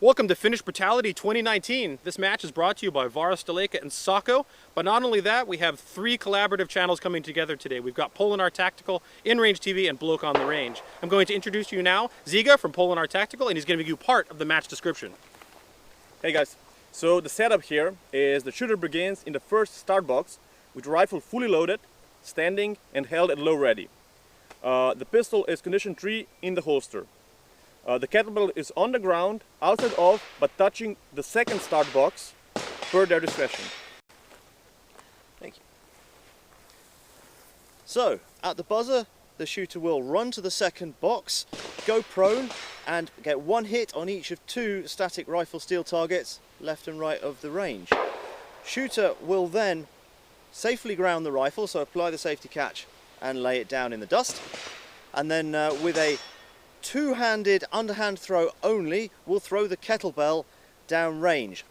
Welcome to Finnish Brutality 2019. This match is brought to you by Varusteleka and Sako. But not only that, we have 3 collaborative channels coming together today. We've got Polenar Tactical, InRangeTV, and Bloke on the range. I'm going to introduce you now, Ziga from Polenar Tactical, and he's going to give you part of the match description. Hey guys, so the setup here is the shooter begins in the first start box with the rifle fully loaded, standing and held at low ready. The pistol is condition 3 in the holster. The kettlebell is on the ground, outside of, but touching the second start box per their discretion. Thank you. So, at the buzzer, the shooter will run to the second box, go prone, and get 1 hit on each of 2 static rifle steel targets, left and right of the range. Shooter will then safely ground the rifle, so apply the safety catch and lay it down in the dust, and then with a two-handed underhand throw only, we'll throw the kettlebell down range,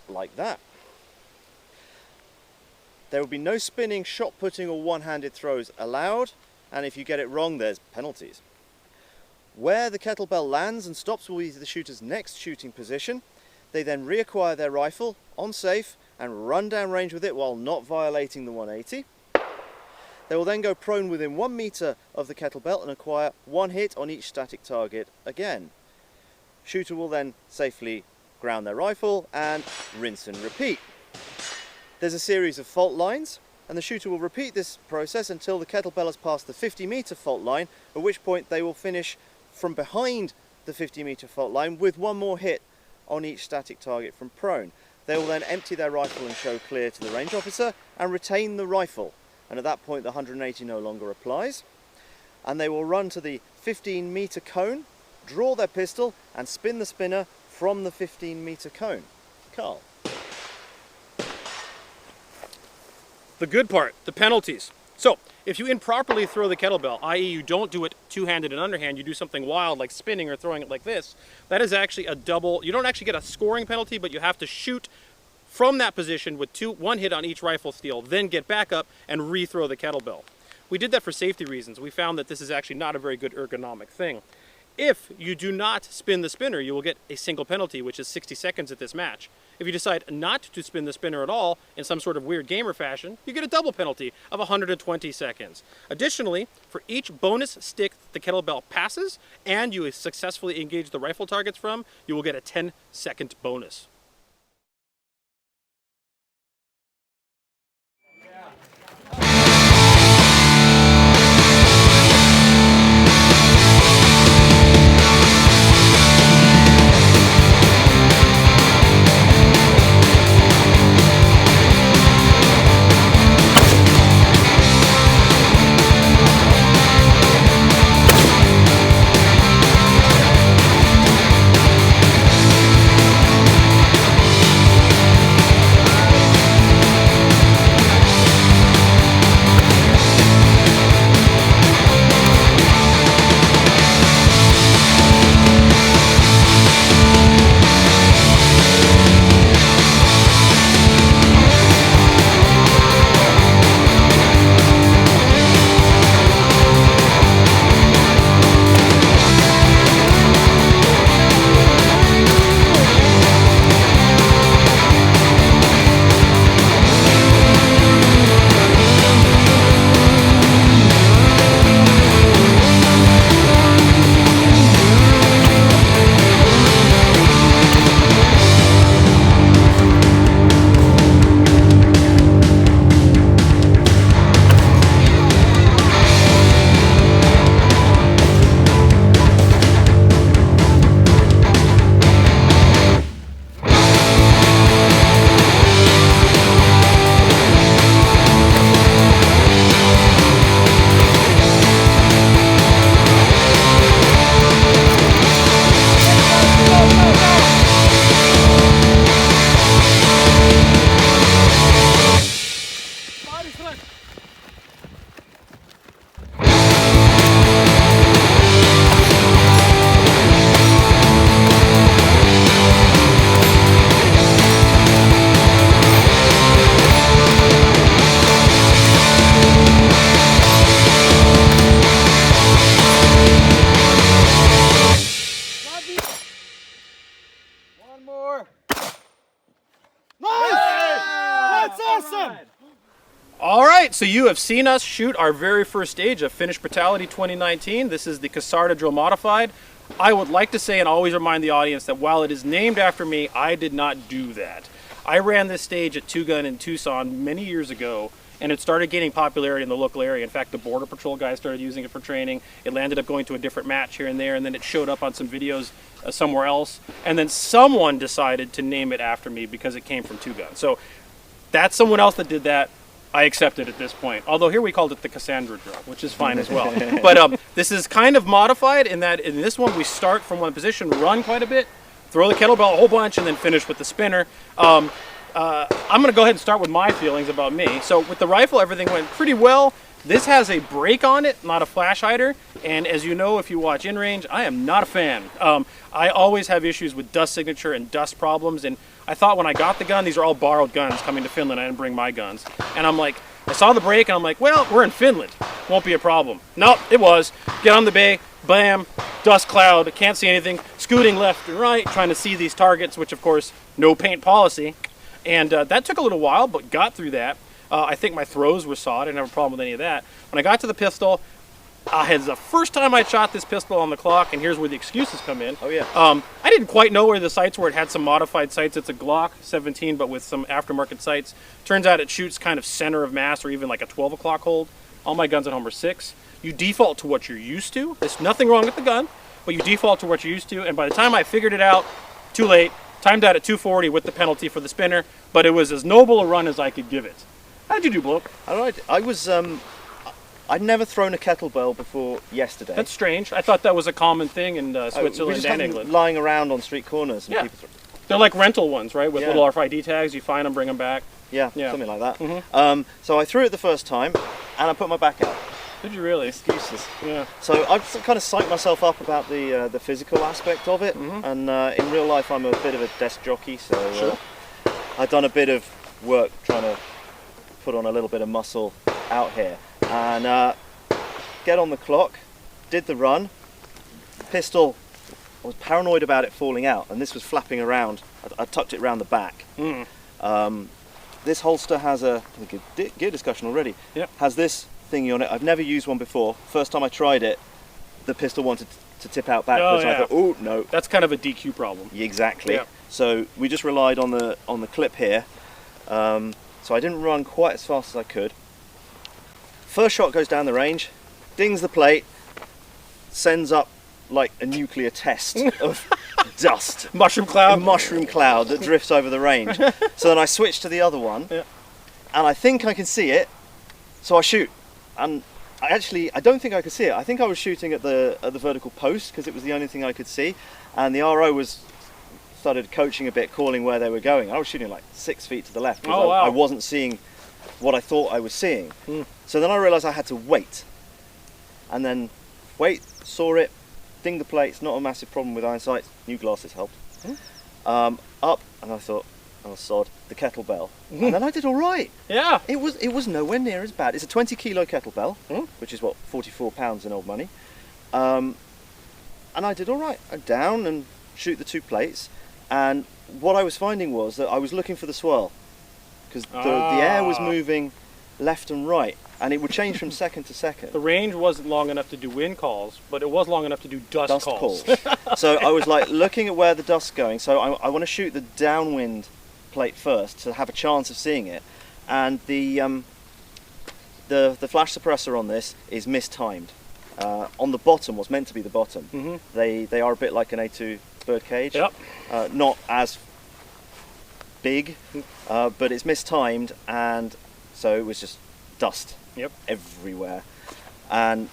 like that. There will be no spinning, shot putting or one-handed throws allowed, and if you get it wrong, there's penalties. Where the kettlebell lands and stops will be the shooter's next shooting position. They then reacquire their rifle on safe and run down range with it while not violating the 180. They will then go prone within 1 meter of the kettlebell and acquire 1 hit on each static target again. Shooter will then safely ground their rifle and rinse and repeat. There's a series of fault lines, and the shooter will repeat this process until the kettlebell has passed the 50-meter fault line, at which point they will finish from behind the 50-meter fault line with 1 more hit on each static target from prone. They will then empty their rifle and show clear to the range officer and retain the rifle. And at that point the 180 no longer applies. And they will run to the 15-meter cone, draw their pistol and spin the spinner from the 15-meter cone. Carl. The good part, the penalties. So, if you improperly throw the kettlebell, i.e. you don't do it two-handed and underhand, you do something wild like spinning or throwing it like this, that is actually a double. You don't actually get a scoring penalty, but you have to shoot from that position with 1 hit on each rifle steel, then get back up and rethrow the kettlebell. We did that for safety reasons. We found that this is actually not a very good ergonomic thing. If you do not spin the spinner, you will get a single penalty, which is 60 seconds at this match. If you decide not to spin the spinner at all, in some sort of weird gamer fashion, you get a double penalty of 120 seconds. Additionally, for each bonus stick the kettlebell passes, and you successfully engage the rifle targets from, you will get a 10-second bonus. So you have seen us shoot our very first stage of Finnish Brutality 2019. This is the Kasarda drill modified. I would like to say and always remind the audience that while it is named after me, I did not do that. I ran this stage at Two Gun in Tucson many years ago, and it started gaining popularity in the local area. In fact, the Border Patrol guys started using it for training. It landed up going to a different match here and there, and then it showed up on some videos somewhere else. And then someone decided to name it after me because it came from Two Gun. So that's someone else that did that. I accept it at this point. Although here we called it the Cassandra drill, which is fine as well. But this is kind of modified in that in this one we start from one position, run quite a bit, throw the kettlebell a whole bunch, and then finish with the spinner. I'm going to go ahead and start with my feelings about me. So with the rifle, everything went pretty well. This has a brake on it, not a flash hider. And as you know, if you watch InRange, I am not a fan. I always have issues with dust signature and dust problems. And I thought when I got the gun, these are all borrowed guns coming to Finland. I didn't bring my guns. And I'm like, I saw the brake and I'm like, well, we're in Finland. Won't be a problem. Nope, it was. Get on the bay, bam, dust cloud, can't see anything. Scooting left and right, trying to see these targets, which of course, no paint policy. And that took a little while, but got through that. I think my throws were saw. I didn't have a problem with any of that. When I got to the pistol, it's the first time I shot this pistol on the clock, and here's where the excuses come in. Oh, yeah. I didn't quite know where the sights were. It had some modified sights. It's a Glock 17, but with some aftermarket sights. Turns out it shoots kind of center of mass, or even like a 12 o'clock hold. All my guns at home are 6. You default to what you're used to. There's nothing wrong with the gun, but you default to what you're used to, and by the time I figured it out, too late. Timed out at 240 with the penalty for the spinner, but it was as noble a run as I could give it. How'd you do, Bloke? All right. I'd never thrown a kettlebell before yesterday. That's strange. I thought that was a common thing in Switzerland and England. Lying around on street corners. And Yeah. people They're like rental ones, right? With Yeah. little RFID tags. You find them, bring them back. yeah, Yeah. something like that. Mhm. So I threw it the first time, and I put my back out. Did you really? Excuses. Yeah. So I've kind of psyched myself up about the physical aspect of it, and in real life I'm a bit of a desk jockey, so Sure. I've done a bit of work trying to put on a little bit of muscle out here, and get on the clock, did the run, pistol, I was paranoid about it falling out, and this was flapping around. I tucked it around the back. This holster has gear discussion already. Yep. Has this thingy on it. I've never used one before. First time I tried it, the pistol wanted to tip out backwards. yeah. And I thought, oh no. That's kind of a DQ problem. Exactly. Yeah. So we just relied on the clip here. So I didn't run quite as fast as I could. First shot goes down the range, dings the plate, sends up like a nuclear test of dust. Mushroom A cloud. mushroom cloud that drifts over the range. So then I switch to the other one, Yeah. and I think I can see it, so I shoot. And I don't think I could see it. I think I was shooting at the vertical post because it was the only thing I could see, and the RO started coaching a bit, calling where they were going. I was shooting like 6 feet to the left because Oh, wow. I wasn't seeing what I thought I was seeing. So then I realised I had to wait, and then saw it, dinged the plates. Not a massive problem with iron sights. New glasses helped. Up, and I thought, oh sod, the kettlebell, and then I did all right. Yeah. It was nowhere near as bad. It's a 20 kilo kettlebell, which is what, 44 pounds in old money. And I did all right. I'm down and shoot the 2 plates, and what I was finding was that I was looking for the swirl because the air was moving left and right, and it would change from second to second. The range wasn't long enough to do wind calls, but it was long enough to do dust calls. So I was like looking at where the dust's going. So I want to shoot the downwind plate first to have a chance of seeing it, and the flash suppressor on this is mistimed. On the bottom, what's meant to be the bottom, they are a bit like an A2 bird cage. Yep. Not as big, but it's mistimed, and so it was just dust everywhere. And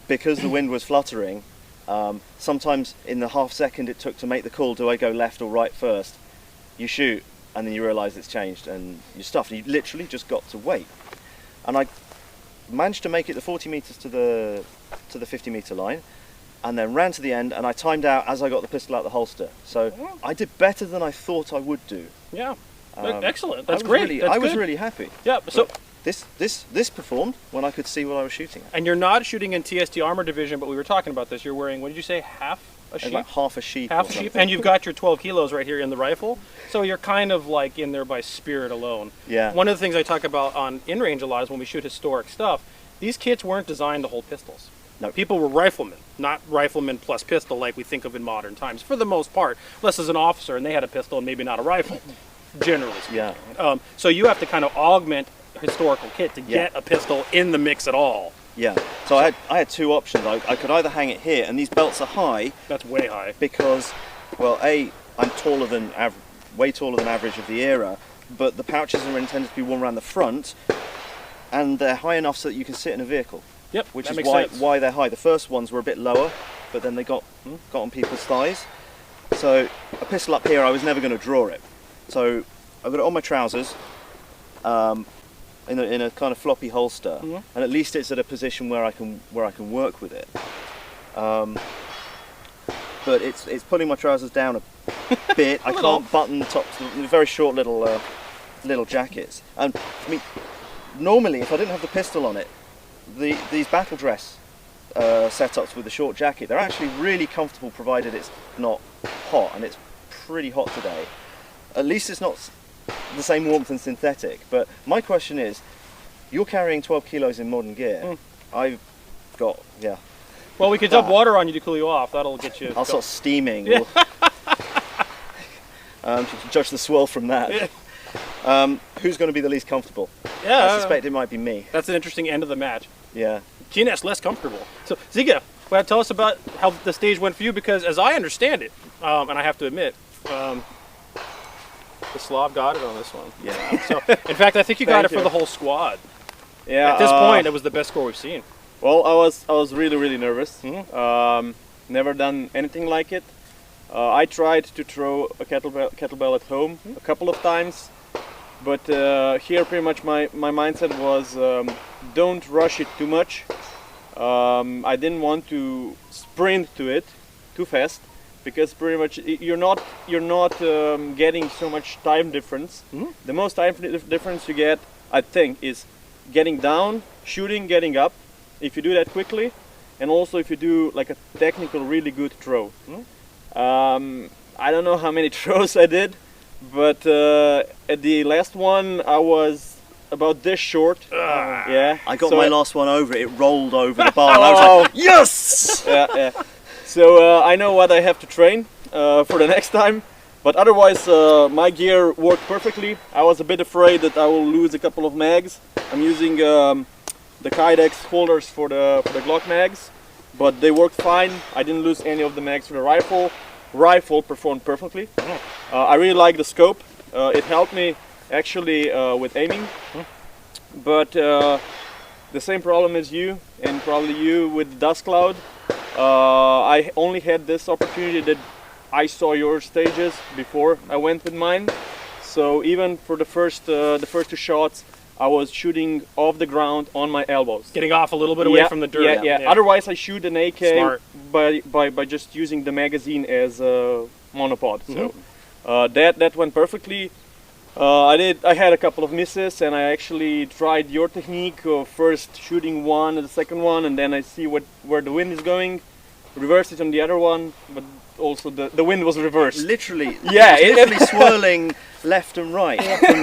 because the wind was fluttering, sometimes in the half second it took to make the call, do I go left or right first? You shoot, and then you realise it's changed, and you're stuffed. You literally just got to wait. And I managed to make it the 40 metres to the 50 metre line, and then ran to the end, and I timed out as I got the pistol out of the holster. So I did better than I thought I would do. Yeah. Excellent. That's great. I was really happy. Yeah. So this performed when I could see what I was shooting at. And you're not shooting in TSD armor division, but we were talking about this. You're wearing, what did you say, half a sheep. Like half a sheep. Half or a sheep, something. and you've got your 12 kilos right here in the rifle, so you're kind of like in there by spirit alone. Yeah. One of the things I talk about on InRange a lot is when we shoot historic stuff, these kits weren't designed to hold pistols. No. People were riflemen, not riflemen plus pistol like we think of in modern times, for the most part, unless as an officer and they had a pistol and maybe not a rifle, generally speaking. Yeah. So you have to kind of augment historical kit to get a pistol in the mix at all. Yeah. So I had two options. I could either hang it here, and these belts are high. That's way high. Because, well, I'm taller than way taller than average of the era, but the pouches are intended to be worn around the front, and they're high enough so that you can sit in a vehicle. Yep, Which that is makes why sense. why they're high. The first ones were a bit lower, but then they got on people's thighs. So a pistol up here, I was never going to draw it. So I've got it on my trousers, in a kind of floppy holster, and at least it's at a position where I can work with it. But it's pulling my trousers down a bit. I can't button tops. Very short little jackets. And I mean, normally if I didn't have the pistol on it, these battle dress setups with the short jacket, they're actually really comfortable provided it's not hot, and it's pretty hot today. At least it's not the same warmth and synthetic. But my question is, you're carrying 12 kilos in modern gear. I've got, Well, we could dump water on you to cool you off. That'll get you. I'll start steaming. Yeah. To judge the swirl from that. Yeah. Who's going to be the least comfortable? Yeah. I suspect it might be me. That's an interesting end of the match. Yeah. Gina's less comfortable. So, Ziga, tell us about how the stage went for you, because as I understand it, and I have to admit, the Slav got it on this one. Yeah. So, in fact, I think you got it Thank for you. the whole squad. Yeah. At this point, it was the best score we've seen. Well, I was really nervous. Never done anything like it. I tried to throw a kettlebell at home a couple of times, but here pretty much my mindset was don't rush it too much. I didn't want to sprint to it too fast, because pretty much you're not getting so much time difference. The most time difference you get, I think, is getting down, shooting, getting up. If you do that quickly, and also if you do like a technical really good throw. I don't know how many throws I did, but at the last one I was about this short. Yeah. I got So my last one over. It rolled over the bar, and I was like, yes! yeah. So I know what I have to train for the next time. But otherwise, my gear worked perfectly. I was a bit afraid that I will lose a couple of mags. I'm using the Kydex holders for the Glock mags, but they worked fine. I didn't lose any of the mags for the rifle. Rifle performed perfectly. I really like the scope. It helped me actually with aiming. But the same problem as you, and probably you with the dust cloud. I only had this opportunity that I saw your stages before I went with mine. So even for the first two shots, I was shooting off the ground on my elbows. Getting off a little bit away from the dirt. Yeah. Otherwise, I shoot an AK Smart. by just using the magazine as a monopod. So that went perfectly. I had a couple of misses, and I actually tried your technique of first shooting one and the second one, and then I see where the wind is going, reverse it on the other one, but also the wind was reversed. Literally, Yeah, it was literally swirling left and right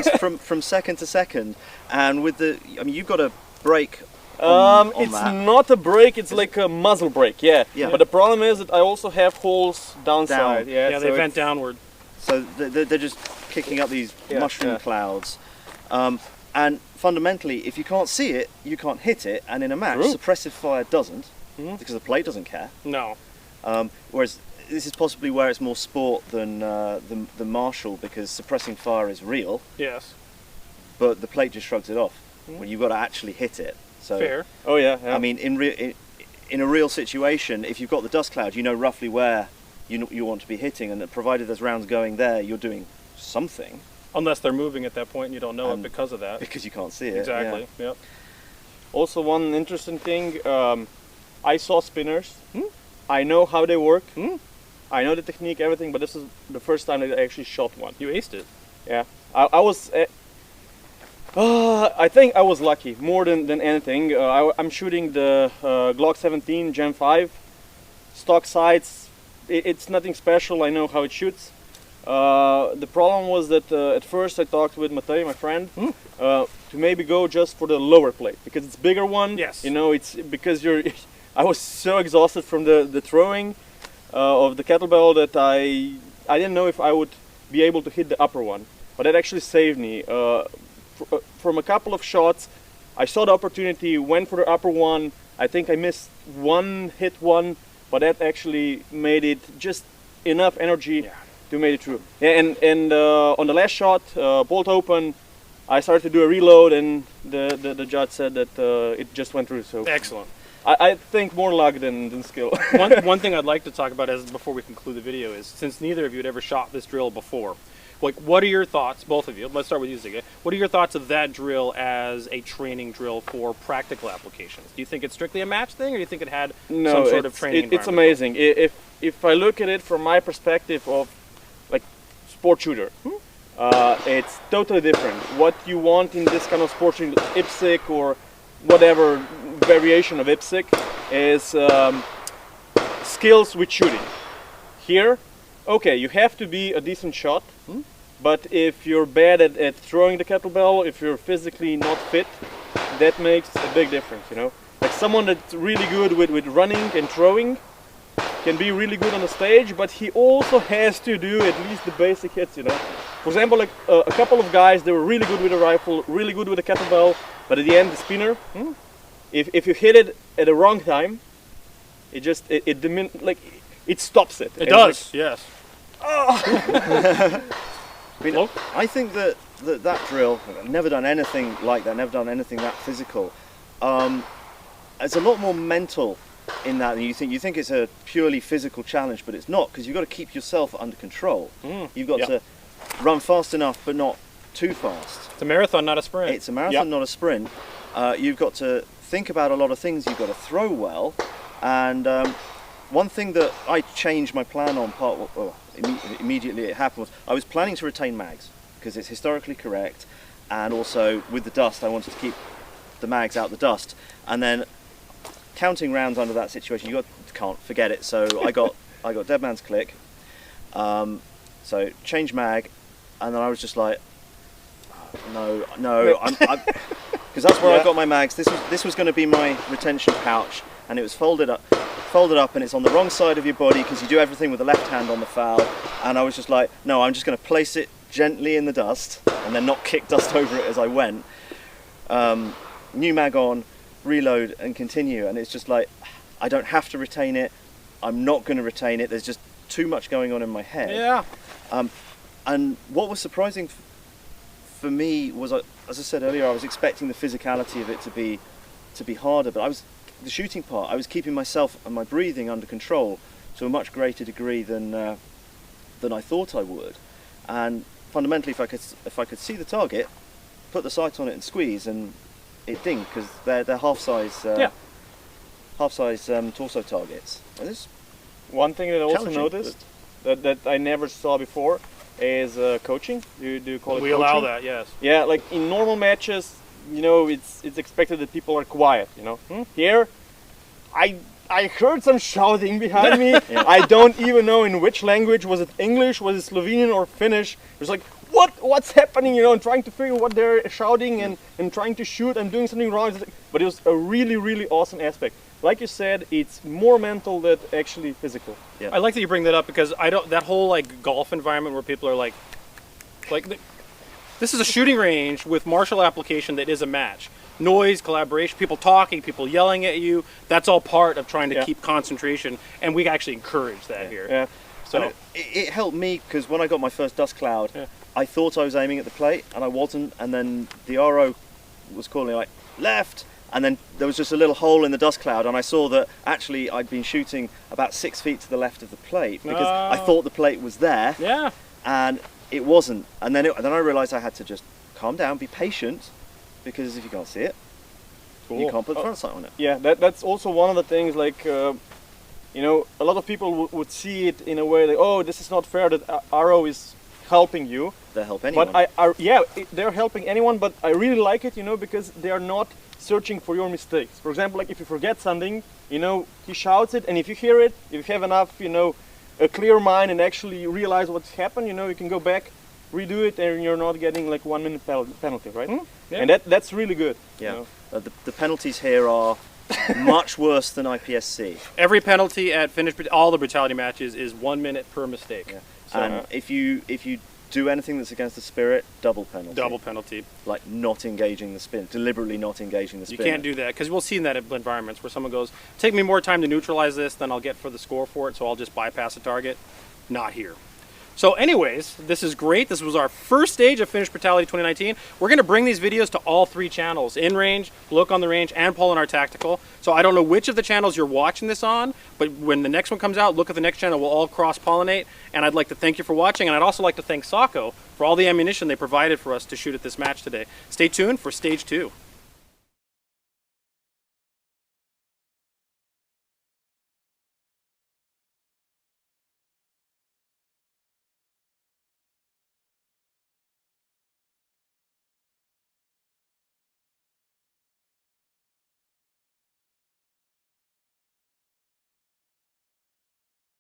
from second to second, and with you've got a brake. On It's that. not a brake; it's like a muzzle brake. Yeah. Yeah. But the problem is that I also have holes downside. Down. Yeah. Yeah, so they vent it's- downward. So they're just kicking up these mushroom yeah. clouds, and fundamentally, if you can't see it, you can't hit it. And in a match, True. suppressive fire doesn't, because the plate doesn't care. No. Whereas this is possibly where it's more sport than martial, because suppressing fire is real, Yes. but the plate just shrugs it off when you've got to actually hit it. So Fair. Oh yeah. I mean, in a real situation, if you've got the dust cloud, you know roughly where you want to be hitting, and provided there's rounds going there, you're doing something Unless they're moving at that point and you don't know it And- because of that. because you can't see it. Exactly. Yeah. Yep. Also, one interesting thing, I saw spinners. I know how they work. I know the technique, everything, but this is the first time that I actually shot one. You aced it. Yeah, I was. I think I was lucky more than anything. I'm shooting the Glock 17 Gen 5 stock sights, it's nothing special. I know how it shoots. The problem was that at first I talked with Matej, my friend, to maybe go just for the lower plate because it's bigger one. Yes. You know, it's because you're. I was so exhausted from the throwing of the kettlebell that I didn't know if I would be able to hit the upper one, but that actually saved me. From a couple of shots, I saw the opportunity, went for the upper one. I think I missed hit one, but that actually made it just enough energy to make it through. Yeah, and on the last shot, bolt open, I started to do a reload, and the judge said that it just went through. So Excellent. I think more luck than skill. One thing I'd like to talk about before we conclude the video is, since neither of you had ever shot this drill before, like, what are your thoughts, both of you? Let's start with you, Ziggy. What are your thoughts of that drill as a training drill for practical applications? Do you think it's strictly a match thing, or do you think it had some sort of training it's environment? amazing. If I look at it from my perspective of like sport shooter, it's totally different. What you want in this kind of sport shooting, IPSC or whatever variation of IPSC, is skills with shooting. Here, okay, you have to be a decent shot, but if you're bad at throwing the kettlebell, if you're physically not fit, that makes a big difference, you know? Like someone that's really good with running and throwing can be really good on the stage, but he also has to do at least the basic hits, you know? For example, like a couple of guys, they were really good with a rifle, really good with a kettlebell, but at the end, the spinner, if you hit it at the wrong time, it stops it. It does, yes. I mean, I think that drill, I've never done anything like that, never done anything that physical. It's a lot more mental in that than you think. You think it's a purely physical challenge, but it's not, because you've got to keep yourself under control. You've got to run fast enough, but not too fast. It's a marathon, not a sprint. It's a marathon, not a sprint. You've got to think about a lot of things. You've got to throw well, and one thing that I changed my plan on immediately it happened was I was planning to retain mags because it's historically correct, and also with the dust I wanted to keep the mags out the dust, and then counting rounds under that situation can't forget it. So I got dead man's click, so change mag, and then I was just like, no, because that's where I got my mags. This was going to be my retention pouch, and it was folded up, and it's on the wrong side of your body because you do everything with the left hand on the foul. And I was just like, no, I'm just going to place it gently in the dust and then not kick dust over it as I went. New mag on, reload, and continue. And it's just like, I don't have to retain it. I'm not going to retain it. There's just too much going on in my head. Yeah. And what was surprising for me was, as I said earlier, I was expecting the physicality of it to be harder, but the shooting part, I was keeping myself and my breathing under control to a much greater degree than I thought I would. And fundamentally, if I could see the target, put the sight on it and squeeze, and it dinged, because they're half size torso targets. One thing that I also noticed that I never saw before is coaching. Do you call it We coaching? allow that, yes. Yeah, like in normal matches, you know, it's expected that people are quiet, you know. Here, I heard some shouting behind me. I don't even know in which language. Was it English, was it Slovenian or Finnish? It was like, what's happening, you know, and trying to figure what they're shouting and trying to shoot. I'm doing something wrong. But it was a really, really awesome aspect. Like you said, it's more mental than actually physical. Yeah. I like that you bring that up, because that whole like golf environment where people are like this is a shooting range with martial application that is a match. Noise, collaboration, people talking, people yelling at you, that's all part of trying to keep concentration, and we actually encourage that here. Yeah. So it helped me, because when I got my first dust cloud, I thought I was aiming at the plate, and I wasn't, and then the RO was calling like, left, and then there was just a little hole in the dust cloud, and I saw that actually I'd been shooting about 6 feet to the left of the plate, because I thought the plate was there, and it wasn't. And then I realised I had to just calm down, be patient, because if you can't see it, you can't put the front sight on it. Yeah, that's also one of the things, like, you know, a lot of people would see it in a way like, oh, this is not fair that RO is helping you. They'll help anyone. But they're helping anyone, but I really like it, you know, because they are not searching for your mistakes. For example, like if you forget something, you know, he shouts it, and if you hear it, if you have enough, you know, a clear mind and actually realize what's happened, you know, you can go back, redo it, and you're not getting like 1 minute penalty, right? Yeah. And that's really good. Yeah. You know? The penalties here are much worse than IPSC. Every penalty at all the brutality matches is 1 minute per mistake. Yeah. So, And if you do anything that's against the spirit, double penalty. Double penalty. Like not engaging the spin, deliberately not engaging the You spin. can't do that because we'll see that in environments where someone goes, take me more time to neutralize this than I'll get for the score for it, so I'll just bypass a target. Not here. So anyways, this is great. This was our first stage of Finnish Brutality 2019. We're going to bring these videos to all 3 channels, InRange, Bloke on the Range, and Polenar Tactical. So I don't know which of the channels you're watching this on, but when the next one comes out, look at the next channel. We'll all cross-pollinate, and I'd like to thank you for watching, and I'd also like to thank Sako for all the ammunition they provided for us to shoot at this match today. Stay tuned for Stage 2.